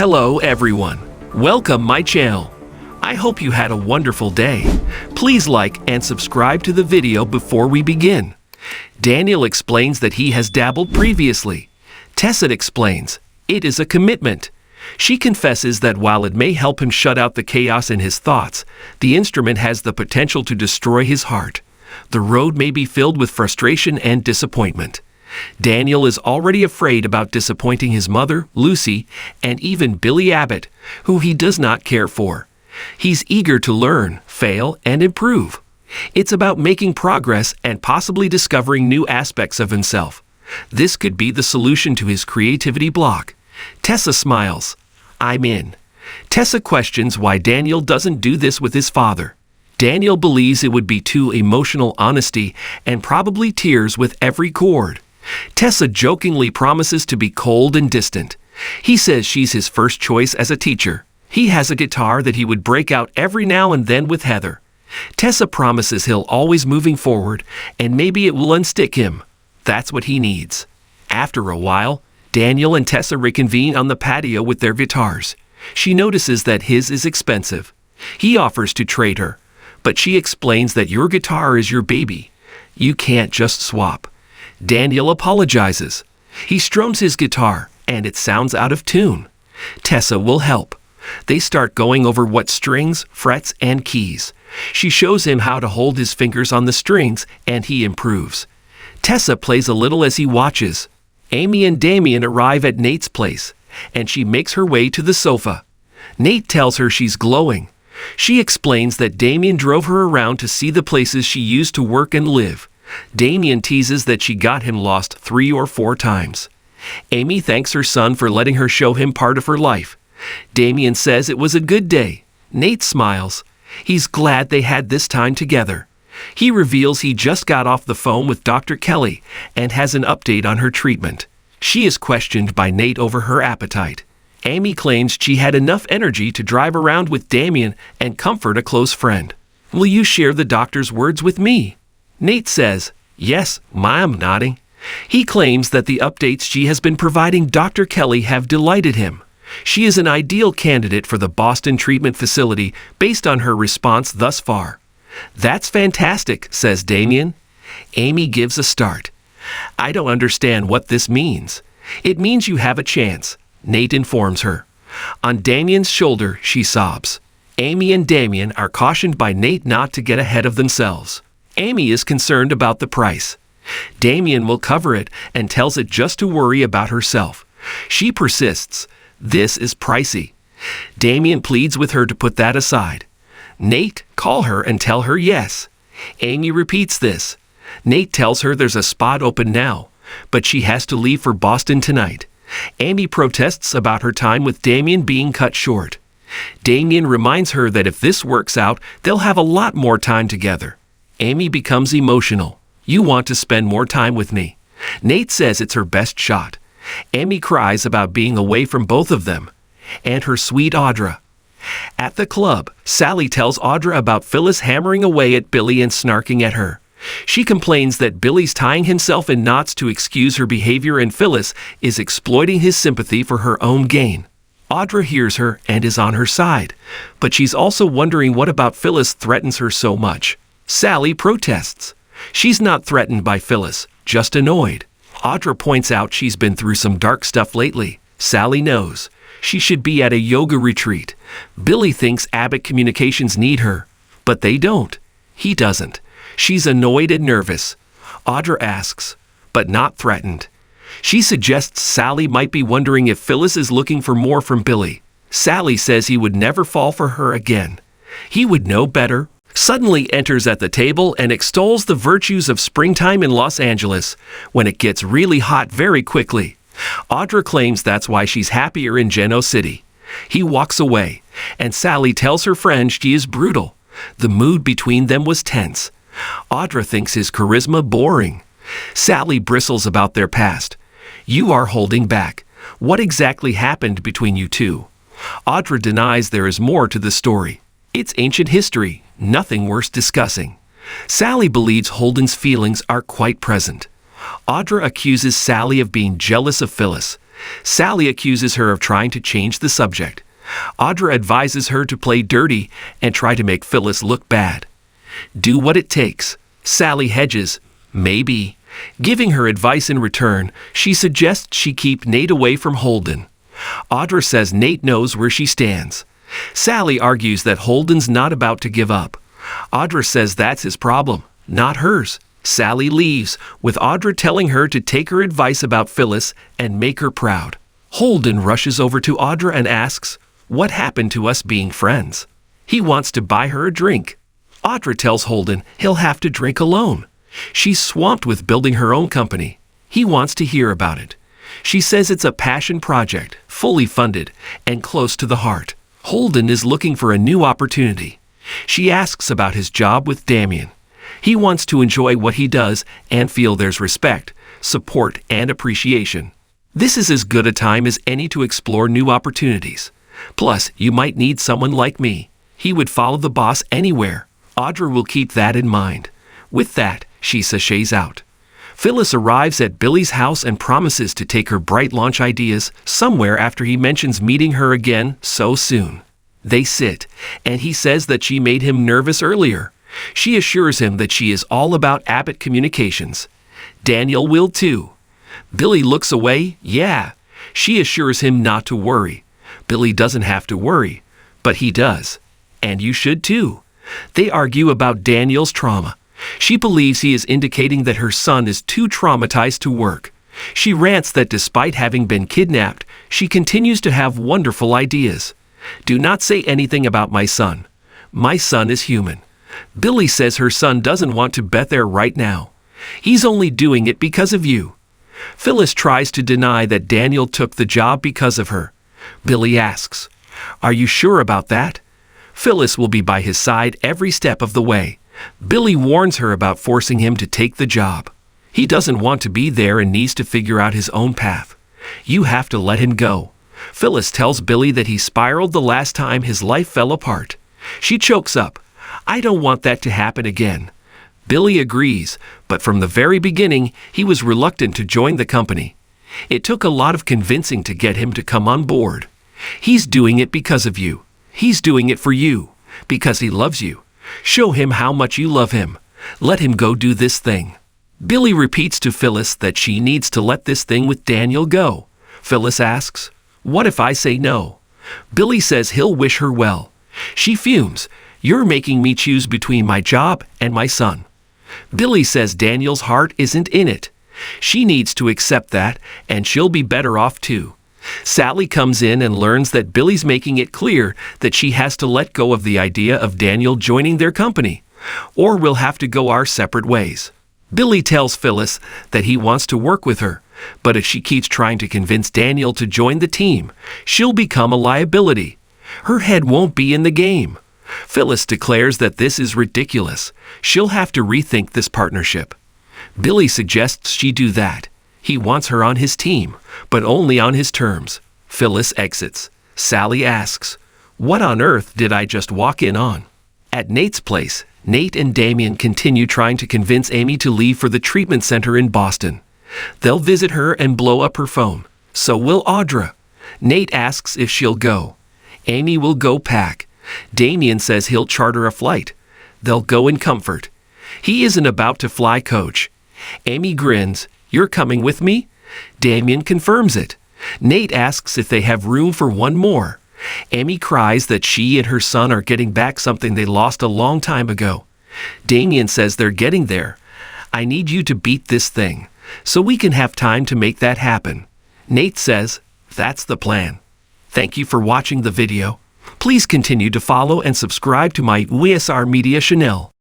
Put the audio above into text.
Hello everyone, welcome my channel. I hope you had a wonderful day. Please like and subscribe to the video before we begin. Daniel explains that he has dabbled previously. Tessa explains, it is a commitment. She confesses that while it may help him shut out the chaos in his thoughts, the instrument has the potential to destroy his heart. The road may be filled with frustration and disappointment. Daniel is already afraid about disappointing his mother, Lucy, and even Billy Abbott, who he does not care for. He's eager to learn, fail, and improve. It's about making progress and possibly discovering new aspects of himself. This could be the solution to his creativity block. Tessa smiles. I'm in. Tessa questions why Daniel doesn't do this with his father. Daniel believes it would be too emotional honesty and probably tears with every chord. Tessa jokingly promises to be cold and distant. He says she's his first choice as a teacher. He has a guitar that he would break out every now and then with Heather. Tessa promises he'll always moving forward, and maybe it will unstick him. That's what he needs. After a while, Daniel and Tessa reconvene on the patio with their guitars. She notices that his is expensive. He offers to trade her, but she explains that your guitar is your baby. You can't just swap. Daniel apologizes. He strums his guitar, and it sounds out of tune. Tessa will help. They start going over what strings, frets, and keys. She shows him how to hold his fingers on the strings, and he improves. Tessa plays a little as he watches. Amy and Damien arrive at Nate's place, and she makes her way to the sofa. Nate tells her she's glowing. She explains that Damien drove her around to see the places she used to work and live. Damien teases that she got him lost 3 or 4 times. Amy thanks her son for letting her show him part of her life. Damien says it was a good day. Nate smiles. He's glad they had this time together. He reveals he just got off the phone with Dr. Kelly and has an update on her treatment. She is questioned by Nate over her appetite. Amy claims she had enough energy to drive around with Damien and comfort a close friend. Will you share the doctor's words with me? Nate says, yes, Mom, nodding. He claims that the updates she has been providing Dr. Kelly have delighted him. She is an ideal candidate for the Boston treatment facility based on her response thus far. That's fantastic, says Damien. Amy gives a start. I don't understand what this means. It means you have a chance, Nate informs her. On Damien's shoulder, she sobs. Amy and Damien are cautioned by Nate not to get ahead of themselves. Amy is concerned about the price. Damien will cover it and tells it just to worry about herself. She persists. This is pricey. Damien pleads with her to put that aside. Nate, call her and tell her yes. Amy repeats this. Nate tells her there's a spot open now, but she has to leave for Boston tonight. Amy protests about her time with Damien being cut short. Damien reminds her that if this works out, they'll have a lot more time together. Amy becomes emotional. You want to spend more time with me. Nate says it's her best shot. Amy cries about being away from both of them. And her sweet Audra. At the club, Sally tells Audra about Phyllis hammering away at Billy and snarking at her. She complains that Billy's tying himself in knots to excuse her behavior and Phyllis is exploiting his sympathy for her own gain. Audra hears her and is on her side, but she's also wondering what about Phyllis threatens her so much. Sally protests. She's not threatened by Phyllis, just annoyed. Audra points out she's been through some dark stuff lately. Sally knows. She should be at a yoga retreat. Billy thinks Abbott Communications need her, but they don't. He doesn't. She's annoyed and nervous. Audra asks, but not threatened. She suggests Sally might be wondering if Phyllis is looking for more from Billy. Sally says he would never fall for her again. He would know better. Suddenly enters at the table and extols the virtues of springtime in Los Angeles when it gets really hot very quickly. Audra claims that's why she's happier in Geno City. He walks away, and Sally tells her friend she is brutal. The mood between them was tense. Audra thinks his charisma boring. Sally bristles about their past. You are holding back. What exactly happened between you two? Audra denies there is more to the story. It's ancient history, nothing worth discussing. Sally believes Holden's feelings are quite present. Audra accuses Sally of being jealous of Phyllis. Sally accuses her of trying to change the subject. Audra advises her to play dirty and try to make Phyllis look bad. Do what it takes. Sally hedges, maybe. Giving her advice in return, she suggests she keep Nate away from Holden. Audra says Nate knows where she stands. Sally argues that Holden's not about to give up. Audra says that's his problem, not hers. Sally leaves, with Audra telling her to take her advice about Phyllis and make her proud. Holden rushes over to Audra and asks, what happened to us being friends? He wants to buy her a drink. Audra tells Holden he'll have to drink alone. She's swamped with building her own company. He wants to hear about it. She says it's a passion project, fully funded, and close to the heart. Holden is looking for a new opportunity. She asks about his job with Damien. He wants to enjoy what he does and feel there's respect, support, and appreciation. This is as good a time as any to explore new opportunities. Plus, you might need someone like me. He would follow the boss anywhere. Audra will keep that in mind. With that, she sashays out. Phyllis arrives at Billy's house and promises to take her bright launch ideas somewhere after he mentions meeting her again so soon. They sit, and he says that she made him nervous earlier. She assures him that she is all about Abbott Communications. Daniel will too. Billy looks away, yeah. She assures him not to worry. Billy doesn't have to worry, but he does. And you should too. They argue about Daniel's trauma. She believes he is indicating that her son is too traumatized to work. She rants that despite having been kidnapped, she continues to have wonderful ideas. Do not say anything about my son. My son is human. Billy says her son doesn't want to bet there right now. He's only doing it because of you. Phyllis tries to deny that Daniel took the job because of her. Billy asks, "Are you sure about that?" Phyllis will be by his side every step of the way. Billy warns her about forcing him to take the job. He doesn't want to be there and needs to figure out his own path. You have to let him go. Phyllis tells Billy that he spiraled the last time his life fell apart. She chokes up. I don't want that to happen again. Billy agrees, but from the very beginning, he was reluctant to join the company. It took a lot of convincing to get him to come on board. He's doing it because of you. He's doing it for you, because he loves you. Show him how much you love him. Let him go do this thing. Billy repeats to Phyllis that she needs to let this thing with Daniel go. Phyllis asks, "What if I say no?" Billy says he'll wish her well. She fumes. "You're making me choose between my job and my son." Billy says Daniel's heart isn't in it. She needs to accept that, and she'll be better off too. Sally comes in and learns that Billy's making it clear that she has to let go of the idea of Daniel joining their company, or we'll have to go our separate ways. Billy tells Phyllis that he wants to work with her, but if she keeps trying to convince Daniel to join the team, she'll become a liability. Her head won't be in the game. Phyllis declares that this is ridiculous. She'll have to rethink this partnership. Billy suggests she do that. He wants her on his team, but only on his terms. Phyllis exits. Sally asks, "What on earth did I just walk in on?" At Nate's place, Nate and Damien continue trying to convince Amy to leave for the treatment center in Boston. They'll visit her and blow up her phone. So will Audra. Nate asks if she'll go. Amy will go pack. Damien says he'll charter a flight. They'll go in comfort. He isn't about to fly coach. Amy grins. "You're coming with me?" Damien confirms it. Nate asks if they have room for one more. Amy cries that she and her son are getting back something they lost a long time ago. Damien says they're getting there. "I need you to beat this thing, so we can have time to make that happen." Nate says, "That's the plan." Thank you for watching the video. Please continue to follow and subscribe to my USR Media channel.